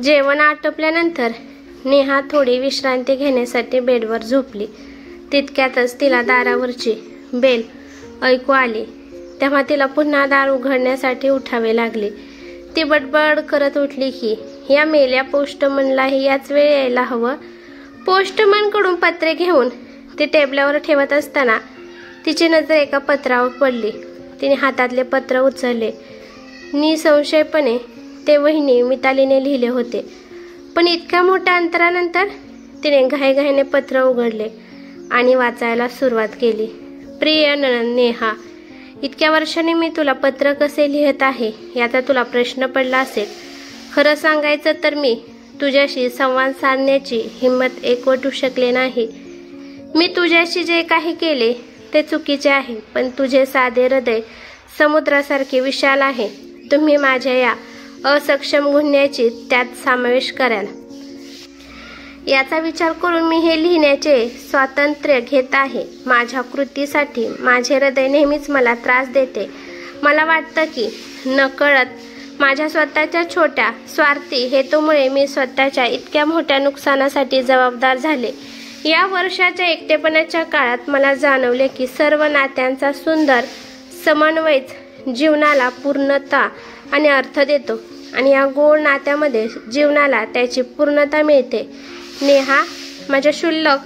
जेवण आटोपल्यानंतर नेहा थोडी विश्रांती घेण्यासाठी बेडवर झोपली. तितक्यातच तिला दारावरची बेल ऐकू आली. तेव्हा तिला पुन्हा दार उघडण्यासाठी उठावे लागले. ती बडबड करत उठली की या मेल्या पोस्टमनलाही याच वेळ यायला हवं. पोस्टमनकडून पत्रे घेऊन ती टेबलावर ठेवत असताना तिची नजर एका पत्रावर पडली. तिने हातातले पत्र उचलले. निसंशयपणे ते वहिनी मितालीने लिहिले होते. पण इतक्या मोठ्या अंतरानंतर तिने घाईघाईने पत्र उघडले आणि वाचायला सुरुवात केली. प्रिय नेहा, इतक्या वर्षांनी मी तुला पत्र कसे लिहित आहे याचा तुला प्रश्न पडला असेल. खरं सांगायचं तर मी तुझ्याशी संवाद साधण्याची हिंमत एकवटू शकले नाही. मी तुझ्याशी जे काही केले ते चुकीचे आहे, पण तुझे साधे हृदय समुद्रासारखे विशाल आहे. तुम्ही माझ्या या असक्षम गुन्ह्याची त्यात समावेश कराल याचा विचार करून मी हे लिहिण्याचे स्वातंत्र्य घेत आहे. माझ्या कृतीसाठी माझे हृदय नेहमीच मला त्रास देते. मला वाटतं की नकळत माझ्या स्वतःच्या छोट्या स्वार्थी हेतूमुळे मी स्वतःच्या इतक्या मोठ्या नुकसानासाठी जबाबदार झाले. या वर्षाच्या एकटेपणाच्या काळात मला जाणवले की सर्व नात्यांचा सुंदर समन्वयच जीवनाला पूर्णता आणि अर्थ देतो आणि या गोड नात्यामध्ये जीवनाला त्याची पूर्णता मिळते. नेहा, माझ्या क्षुल्लक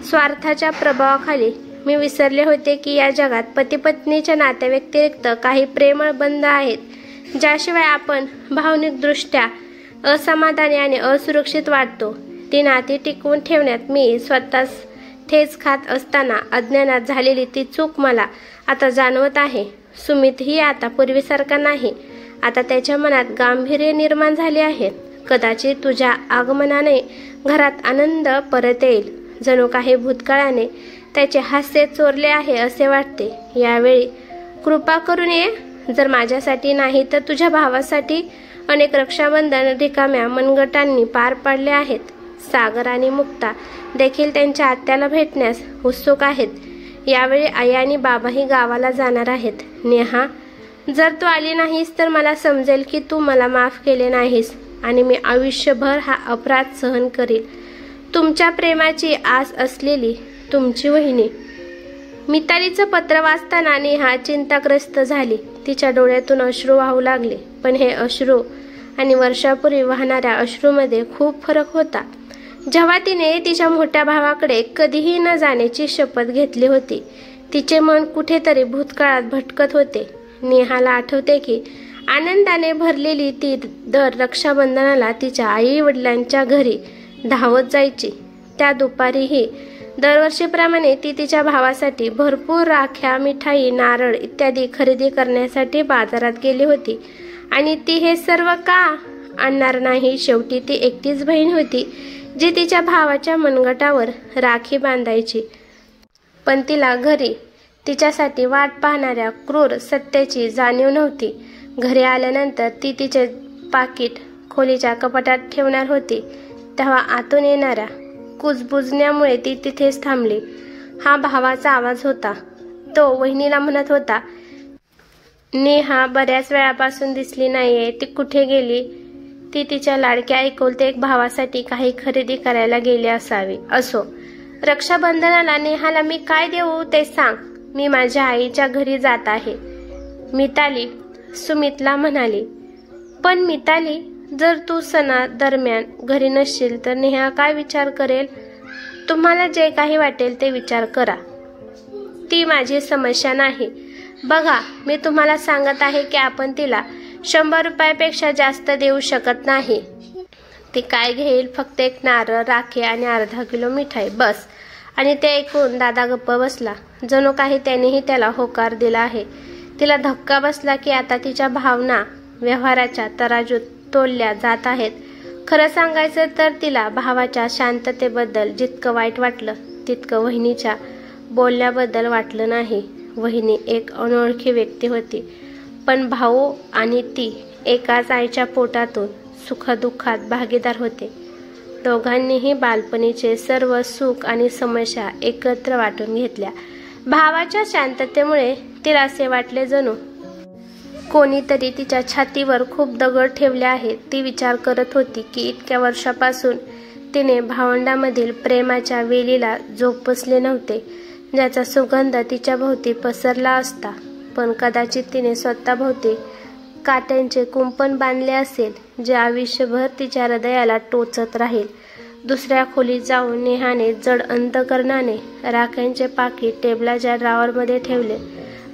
स्वार्थाच्या प्रभावाखाली मी विसरले होते की या जगात पती-पत्नीच्या नात्याव्यतिरिक्त काही प्रेमळ बंध आहेत, ज्याशिवाय आपण भावनिकदृष्ट्या असमाधानी आणि असुरक्षित वाटतो. ती नाती टिकवून ठेवण्यात मी स्वतःच ठेच खात असताना अज्ञानात झालेली ती चूक मला आता जाणवत आहे. सुमित ही आता पूर्वीसारखा नाही. आता त्याच्या मनात गांभीर्य निर्माण झाले आहे. कदाचित तुझ्या आगमनाने घरात आनंद परत येईल. जणू काही भूतकाळाने त्याचे हास्य चोरले आहे असे वाटते. यावेळी कृपा करून ये. जर माझ्यासाठी नाही तर तुझ्या भावासाठी अनेक रक्षाबंधन रिकाम्या मनगटांनी पार पाडले आहेत. सागर आणि मुक्ता देखील त्यांच्या आत्याला भेटण्यास उत्सुक आहेत. यावेळी आई आणि बाबाही गावाला जाणार आहेत. नेहा, जर तू आली नाहीस तर मला समजेल की तू मला माफ केले नाहीस आणि मी आयुष्यभर हा अपराध सहन करील. तुमच्या प्रेमाची आस असलेली तुमची वहिनी. मितालीचं पत्र वाचताना नेहा चिंताग्रस्त झाली. तिच्या डोळ्यातून अश्रू वाहू लागले. पण हे अश्रू आणि वर्षापूर्वी वाहणाऱ्या अश्रूमध्ये खूप फरक होता. जेव्हा तिने तिच्या मोठ्या भावाकडे कधीही न जाण्याची शपथ घेतली होती, तिचे मन कुठेतरी भूतकाळात भटकत होते. नेहाला आठवते की आनंदाने भरलेली ती दर रक्षाबंधनाला तिच्या आई वडिलांच्या घरी धावत जायची. त्या दुपारीही दरवर्षीप्रमाणे ती तिच्या भावासाठी भरपूर राख्या, मिठाई, नारळ इत्यादी खरेदी करण्यासाठी बाजारात गेली होती. आणि ती हे सर्व का आणणार नाही? शेवटी ती एकटीच बहीण होती जी तिच्या भावाच्या मनगटावर राखी बांधायची. पण तिला घरी तिच्यासाठी वाट पाहणाऱ्या क्रूर सत्याची जाणीव नव्हती. घरी आल्यानंतर ती तिचे पाकीट खोलीच्या कपाटात ठेवणार होती तेव्हा आतून येणाऱ्या कुजबुजण्यामुळे ती तिथेच थांबली. हा भावाचा आवाज होता. तो वहिनीला म्हणत होता, नेहा बऱ्याच वेळापासून दिसली नाहीये. ती कुठे गेली? ती तिच्या लाडक्या एकुलते एक भावासाठी काही खरेदी करायला गेली असावी. असो, रक्षाबंधनाला नेहाला मी काय देऊ ते सांग. मी माझ्या आईच्या घरी जात आहे, मिताली सुमितला म्हणाली. पण मिताली, जर तू सणा दरम्यान घरी नसशील तर नेहा काय विचार करेल? तुम्हाला जे काही वाटेल ते विचार करा. ती माझी समस्या नाही. बघा, मी तुम्हाला सांगत आहे की आपण तिला 100 रुपयापेक्षा जास्त देऊ शकत नाही. ती काय घेईल? फक्त एक नारळ, राखी आणि अर्धा किलो मिठाई, बस. आणि ते ऐकून दादा गप्प बसला. जणू काही त्यानेही त्याला होकार दिला आहे. तिला धक्का बसला की आता तिच्या भावना व्यवहाराच्या तराजूत तोलल्या जात आहेत. खरं सांगायचं तर तिला भावाच्या शांततेबद्दल जितकं वाईट वाटलं तितकं वहिनीच्या बोलण्याबद्दल वाटलं नाही. वहिनी एक अनोळखी व्यक्ती होती, पण भाऊ आणि ती एकाच आईच्या पोटातून सुखदुःखात भागीदार होते. दोघांनीही बालपणीचे सर्व सुख आणि समस्या एकत्र वाटून घेतल्या. भावाच्या शांततेमुळे तिला असे वाटले जणू कोणीतरी तिच्या छातीवर खूप दगड ठेवले आहेत. ती विचार करत होती की इतक्या वर्षापासून तिने भावंडामधील प्रेमाच्या वेलीला जोपासले नव्हते, ज्याचा सुगंध तिच्या भोवती पसरला असता. पण कदाचित तिने स्वतःभोवती काट्यांचे कुंपण बांधले असेल, जे आयुष्यभर तिच्या हृदयाला टोचत राहील. दुसऱ्या खोलीत जाऊन नेहाने जड अंतकरणाने राख्यांचे पाकीट टेबलाच्या ड्रॉवरमध्ये ठेवले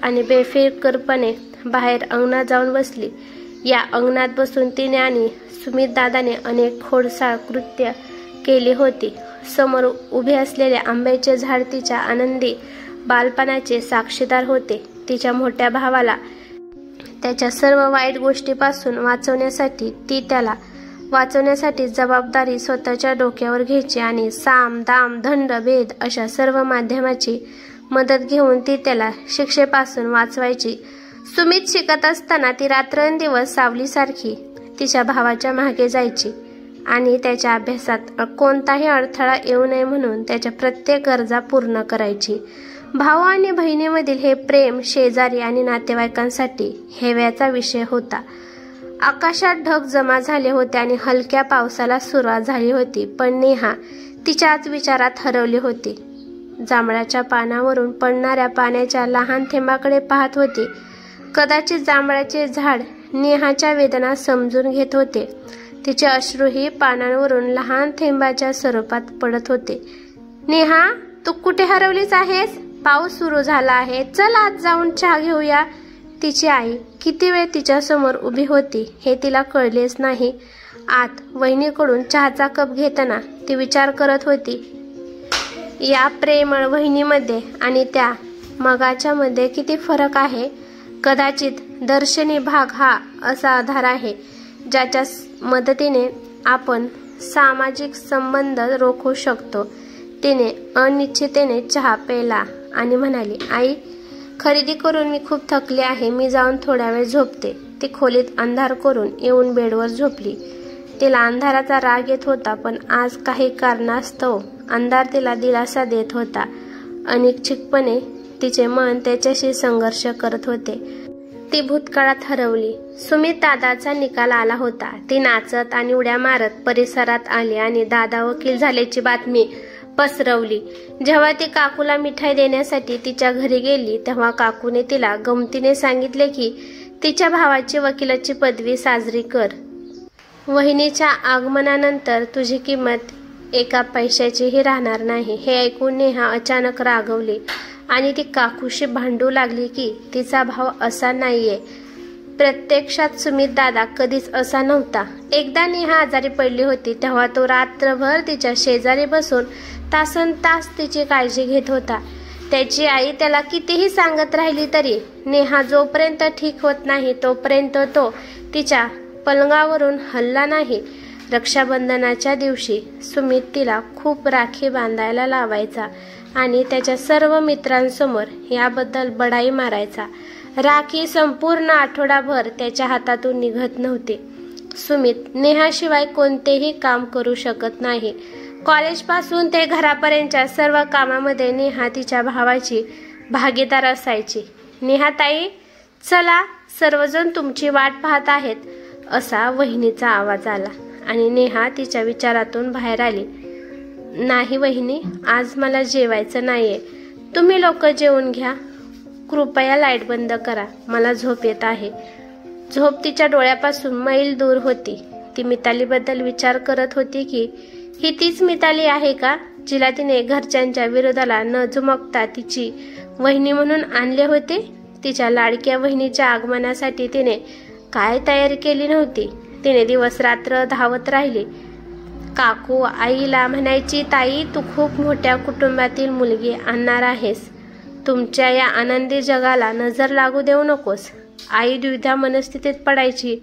आणि बेफिकीरपणे बाहेर अंगणात जाऊन बसली. या अंगणात बसून तिने आणि सुमित दादाने अनेक खोडसाळ कृत्य केली होती. समोर उभे असलेले आंब्याचे झाड तिच्या आनंदी बालपणाचे साक्षीदार होते. तिच्या मोठ्या भावाला त्याच्या सर्व वाईट गोष्टीपासून वाचवण्यासाठी ती त्याला वाचवण्यासाठी जबाबदारी स्वतःच्या डोक्यावर घ्यायची आणि साम दाम दंड भेद अशा सर्व माध्यमाची मदत घेऊन ती त्याला शिक्षेपासून वाचवायची. सुमित शिकत असताना ती रात्रंदिवस सावलीसारखी तिच्या भावाच्या मागे जायची आणि त्याच्या अभ्यासात कोणताही अडथळा येऊ नये म्हणून त्याच्या प्रत्येक गरजा पूर्ण करायची. भाऊ आणि बहिणीमधील हे प्रेम शेजारी आणि नातेवाईकांसाठी हेव्याचा विषय होता. आकाशात ढग जमा झाले होते आणि हलक्या पावसाला सुरुवात झाली होती, पण नेहा तिच्याच विचारात हरवली होती. जांभळाच्या पानावरून पडणाऱ्या पाण्याच्या लहान थेंबाकडे पाहत होती. कदाचित जांभळाचे झाड नेहाच्या वेदना समजून घेत होते. तिचे अश्रूही पानांवरून लहान थेंबाच्या स्वरूपात पडत होते. नेहा, तू कुठे हरवलीच आहेस? पाऊस सुरू झाला आहे, चल आत जाऊन चहा घेऊया. तिची आई किती वेळ तिच्या समोर उभी होती हे तिला कळलेच नाही. आत वहिनीकडून चहाचा कप घेताना ती विचार करत होती, या प्रेमळ वहिनीमध्ये आणि त्या मगाच्या मध्ये किती फरक आहे. कदाचित दर्शनी भाग हा असा आधार आहे ज्याच्या मदतीने आपण सामाजिक संबंध रोखू शकतो. तिने अनिश्चिततेने चहा प्यायला आणि म्हणाली, आई, खरेदी करून मी खूप थकले आहे, मी जाऊन थोडा वेळ झोपते. ती खोलीत अंधार करून येऊन बेडवर झोपली. तिला अंधाराचा राग येत होता, पण आज काही कारणास्तव अंधार तिला दिलासा देत होता. अनिच्छितपणे तिचे मन त्याच्याशी संघर्ष करत होते. ती भूतकाळात हरवली. सुमित दादाचा निकाल आला होता. ती नाचत आणि उड्या मारत परिसरात आली आणि दादा वकील झाल्याची बातमी पसरवली. जेव्हा ती काकूला मिठाई देण्यासाठी तिच्या घरी गेली तेव्हा काकूने तिला गमतीने सांगितले की तिच्या भावाची वकिलाची पदवी साजरी कर. वहिनीच्या आगमनानंतर तुझी किंमत एका पैशाचीही राहणार नाही. हे ऐकून नेहा अचानक रागवली आणि ती काकूशी भांडू लागली की तिचा भाव असा नाहीये. प्रत्यक्षात सुमित दादा कधीच असा नव्हता. एकदा नेहा आजारी पडली होती तेव्हा तो रात्रभर तिच्या शेजारी बसून तासनतास तिची काळजी घेत होता. त्याची आई त्याला कितीही सांगत राहिली तरी नेहा जोपर्यंत ठीक होत नाही तोपर्यंत तो तिच्या पलंगावरून हलला नाही. रक्षाबंधनाच्या दिवशी सुमित तिला खूप राखी बांधायला लावायचा आणि त्याच्या सर्व मित्रांसमोर याबद्दल बडाई मारायचा. राखी संपूर्ण आठवडाभर त्याच्या हातातून निघत नव्हती. सुमित नेहाशिवाय कोणतेही काम करू शकत नाही. कॉलेजपासून ते घरापर्यंतच्या सर्व कामामध्ये नेहा तिच्या भावाची भागीदार असायची. नेहाताई, चला, सर्वजण तुमची वाट पाहत आहेत, असा वहिनीचा आवाज आला आणि नेहा तिच्या विचारातून बाहेर आली. नाही वहिनी, आज मला जेवायचं नाहीये. तुम्ही लोक जेवून घ्या. कृपया लाईट बंद करा, मला झोप येत आहे. झोप तिच्या डोळ्यापासून मैल दूर होती. ती मितालीबद्दल विचार करत होती की ही तीच मिताली आहे का जिला तिने घरच्यांच्या विरोधाला न झुमकता तिची वहिनी म्हणून आणले होते. तिच्या लाडक्या वहिनीच्या आगमनासाठी तिने काय तयारी केली नव्हती. तिने दिवस रात्र धावत राहिली. काकू आईला म्हणायची, ताई, तू खूप मोठ्या कुटुंबातील मुलगी आणणार आहेस. तुमच्या या आनंदी जगाला नजर लागू देऊ नकोस. आई द्विधा मनस्थितीत पडायची,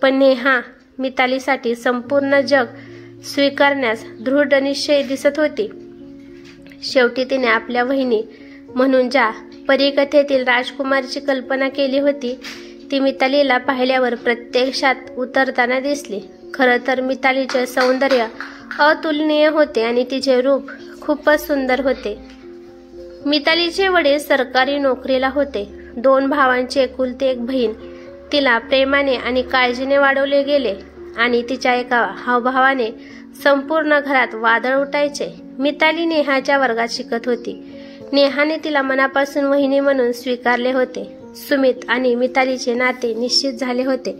पण नेहा मितालीसाठी संपूर्ण जग स्वीकारण्यास दृढ निश्चय दिसत होती. शेवटी तिने आपल्या वहिनी म्हणून ज्या परीकथेतील राजकुमारीची कल्पना केली होती ती मितालीला पाहिल्यावर प्रत्यक्षात उतरताना दिसली. खरं तर मितालीचे सौंदर्य अतुलनीय होते आणि तिचे रूप खूपच सुंदर होते. मितालीचे वडील सरकारी नोकरीला होते. 2 भावांची एकुलती एक बहीण. तिला प्रेमाने आणि काळजीने वाढवले गेले आणि तिच्या एका हावभावाने संपूर्ण घरात वादळ उठायचे. मिताली नेहाच्या वर्गात शिकत होती. नेहाने तिला मनापासून वहिनी म्हणून स्वीकारले होते. सुमित आणि मितालीचे नाते निश्चित झाले होते.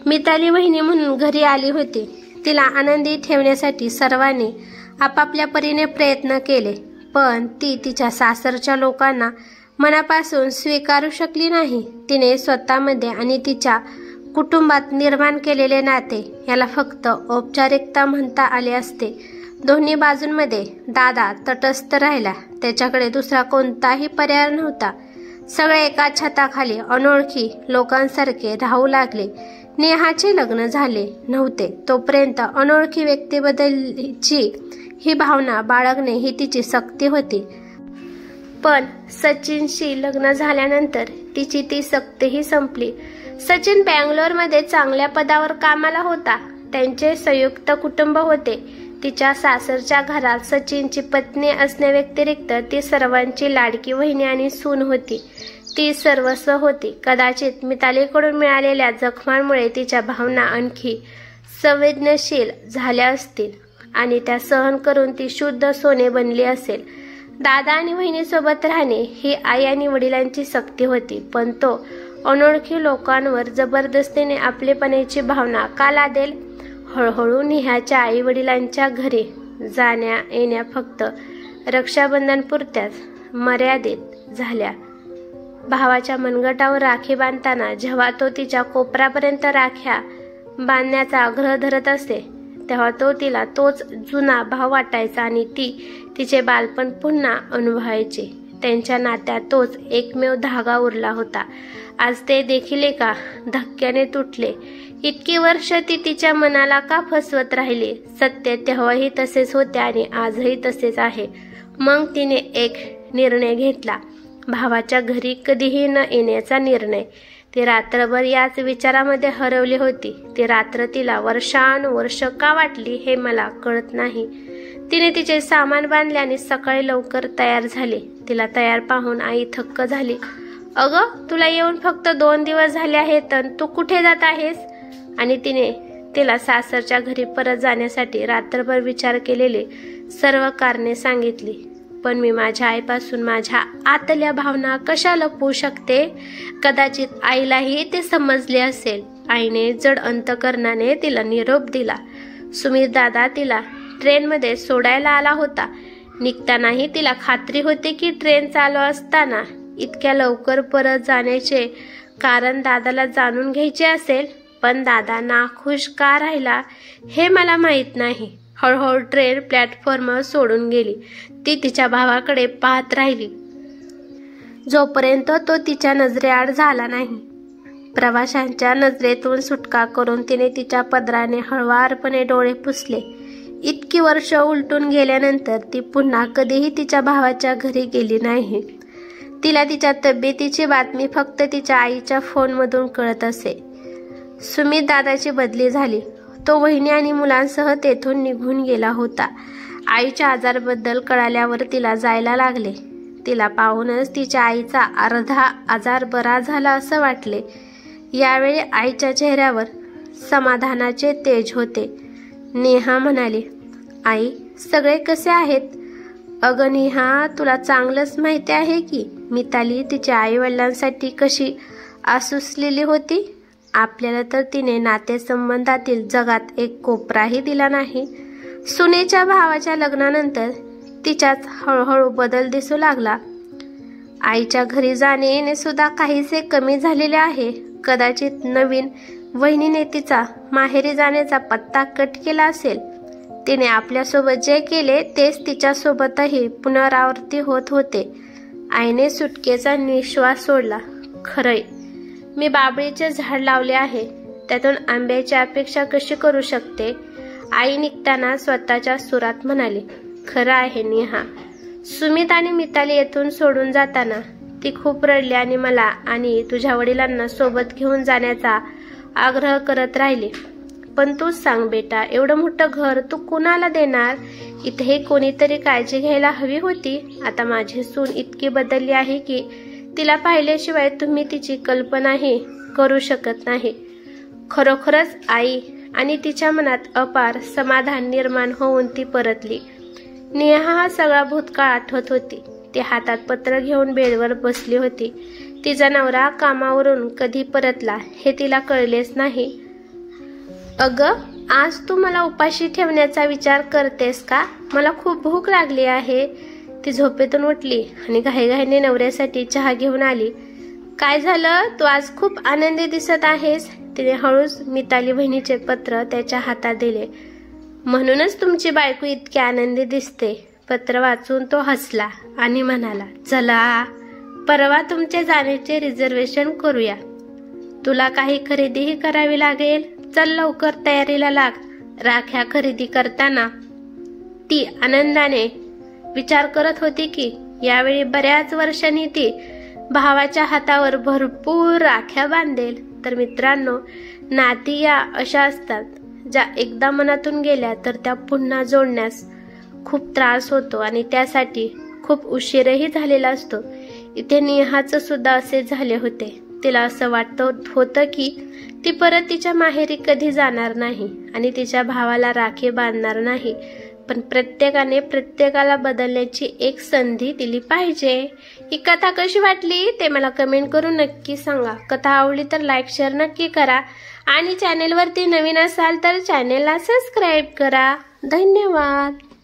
मिताली वहिनी म्हणून घरी आली होती. तिला आनंदी ठेवण्यासाठी सर्वांनी आपापल्या परीने प्रयत्न केले, पण ती तिच्या सासरच्या लोकांना मनापासून स्वीकारू शकली नाही. तिने स्वतःमध्ये आणि तिच्या कुटुंबात निर्माण केलेले नाते याला फक्त औपचारिकता म्हणता आले असते. दोन्ही बाजूंमध्ये दादा तटस्थ राहिला. त्याच्याकडे दुसरा कोणताही पर्याय नव्हता. सगळे एका छताखाली अनोळखी लोकांसारखे राहू लागले. नेहाचे लग्न झाले नव्हते तोपर्यंत अनोळखी व्यक्तीबद्दलची ही भावना बाळगणे ही तिची सक्ती होती. पण सचिनशी लग्न झाल्यानंतर तिची ती सक्तीही संपली. सचिन बँगलोरमध्ये चांगल्या पदावर कामाला होता. त्यांचे संयुक्त कुटुंब होते. तिच्या सासरच्या घरात सचिनची पत्नी असण्याव्यतिरिक्त ती सर्वांची लाडकी वहिनी आणि सून होती. ती सर्वस्व होती. कदाचित मितालीकडून मिळालेल्या जखमांमुळे तिच्या भावना आणखी संवेदनशील झाल्या असतील आणि त्या सहन करून ती शुद्ध सोने बनली असेल. दादा आणि बहिणीसोबत राहणे ही आई आणि वडिलांची सक्ती होती, पण तो अनोळखी लोकांवर जबरदस्तीने आपलेपणाची भावना का लादेल? हळूहळू नेहाच्या आई वडिलांच्या घरी जाण्या येण्या फक्त रक्षाबंधनपुरत्याच मर्यादित झाल्या. भावाच्या मनगटावर राखी बांधताना जेव्हा तो तिच्या कोपरापर्यंत राख्या बांधण्याचा आग्रह धरत असे, तेव्हा तो तिला तोच जुना भाव वाटायचा आणि ती तिचे बालपण पुन्हा अनुभवायची. त्यांच्या नात्यात तोच एकमेव धागा उरला होता. आज ते देखील एका धक्क्याने तुटले. इतकी वर्ष ती तिच्या मनाला का फसवत राहिली? सत्य तेव्हाही तसेच होते आणि आजही तसेच आहे. मग तिने एक निर्णय घेतला, भावाच्या घरी कधीही न येण्याचा निर्णय. ती रात्रभर याच विचारामध्ये हरवली होती. ती रात्र तिला वर्षानुवर्ष का वाटली हे मला कळत नाही. तिने तिचे सामान बांधले आणि सकाळी लवकर तयार झाली. तिला तयार पाहून आई थक्क झाली. अगं, तुला येऊन फक्त 2 दिवस झाले आहेत, तर तू कुठे जात आहेस? आणि तिने तिला सासरच्या घरी परत जाण्यासाठी रात्रभर विचार केलेले सर्व कारणे सांगितली. पण मी माझ्या आईपासून माझ्या आतल्या भावना कशा लपवू शकते? कदाचित आईलाही ते समजले असेल. आईने जड अंतकरणाने तिला निरोप दिला. सुमित दादा तिला ट्रेनमध्ये सोडायला आला होता. निघतानाही तिला खात्री होती की ट्रेन चालू असताना इतक्या लवकर परत जाण्याचे कारण दादाला जाणून घ्यायचे असेल. पण दादा नाखुश का राहिला हे मला माहीत नाही. हळूहळू ट्रेन प्लॅटफॉर्मवर सोडून गेली. ती तिच्या भावाकडे पाहत राहिली जोपर्यंत तो तिच्या नजरेआड झाला नाही. प्रवाशांच्या नजरेतून सुटका करून तिने तिच्या पदराने हळुवारपणे डोळे पुसले. इतकी वर्ष उलटून गेल्यानंतर ती पुन्हा कधीही तिच्या भावाच्या घरी गेली नाही. तिला तिच्या तब्येतीची बातमी फक्त तिच्या आईच्या फोनमधून कळत असे. सुमित दादाची बदली झाली. तो वहिनी आणि मुलांसह तेथून निघून गेला होता. आईच्या आजाराबद्दल कळाल्यावर तिला जायला लागले. तिला पाहूनच तिच्या आईचा अर्धा आजार बरा झाला असं वाटले. यावेळी आईच्या चेहऱ्यावर समाधानाचे तेज होते. नेहा म्हणाली, आई, सगळे कसे आहेत? अगं नेहा, तुला चांगलंच माहिती आहे की मिताली तिच्या आई वडिलांसाठी कशी आसुसलेली होती. आपल्याला तर तिने नातेसंबंधातील जगात एक कोपराही दिला नाही. सुनेच्या भावाच्या लग्नानंतर तिच्यात हळूहळू बदल दिसू लागला. आईच्या घरी जाणे येणे सुद्धा काहीसे कमी झालेले आहे. कदाचित नवीन वहिनीने तिचा माहेरी जाण्याचा पत्ता कट केला असेल. तिने आपल्यासोबत जे केले तेच तिच्यासोबतही पुनरावृत्ती होत होते. आईने सुटकेचा निश्वास सोडला. खरंय, मी बाबळीचे झाड लावले आहे, त्यातून आंब्याची अपेक्षा कशी करू शकते? आई निघताना स्वतःच्या सुरात म्हणाली. खरं आहे नेहा. सुमित आणि मिताली येथून सोडून जाताना ती खूप रडली आणि मला आणि तुझ्या वडिलांना सोबत घेऊन जाण्याचा आग्रह करत राहिली. पण तूच सांग बेटा, एवढं मोठं घर तू कुणाला देणार? इथे कोणीतरी काळजी घ्यायला हवी होती. आता माझी सून इतकी बदलली आहे की तिला पाहिल्याशिवाय तुम्ही तिची कल्पनाही करू शकत नाही. खरोखरच आई आणि तिच्या मनात अपार समाधान निर्माण होऊन ती परतली. नेहा हा सगळा भूतकाळ आठवत होती. ती हातात पत्र घेऊन बेडवर बसली होती. तिचा नवरा कामावरून कधी परतला हे तिला कळलेच नाही. अगं, आज तू मला उपाशी ठेवण्याचा विचार करतेस का? मला खूप भूक लागली आहे. ती झोपेतून उठली आणि घाईघाईने नवऱ्यासाठी चहा घेऊन आली. काय झालं? तू आज खूप आनंदी दिसत आहेस. तिने हळूच मिताली बहिणीचे पत्र त्याच्या हातात दिले. म्हणूनच तुमची बायको इतकी आनंदी दिसते. पत्र वाचून तो हसला आणि म्हणाला, चला परवा तुमचे जाण्याचे रिझर्वेशन करूया. तुला काही खरेदीही करावी लागेल. चल लवकर तयारीला लाग. राख्या खरेदी करताना ती आनंदाने विचार करत होती की यावेळी बऱ्याच वर्षांनी ती भावाच्या हातावर भरपूर राख्या बांधेल. तर मित्रांनो, नाती या अशा असतात ज्या एकदा मनातून गेल्या तर त्या पुन्हा जोडण्यास खूप त्रास होतो आणि त्यासाठी खूप उशीरही झालेला असतो. इथे नेहाचं सुद्धा असे झाले होते. तिला असं वाटत होतं की ती परत तिच्या माहेरी कधी जाणार नाही आणि तिच्या भावाला राखी बांधणार नाही. पण प्रत्येकाने प्रत्येकाला बदलण्याची एक संधी दिली पाहिजे. ही कथा कशी वाटली ते मला कमेंट करून नक्की सांगा. कथा आवडली तर लाईक शेअर नक्की करा आणि चॅनेलवरती नवीन असाल तर चॅनेलला सबस्क्राईब करा. धन्यवाद.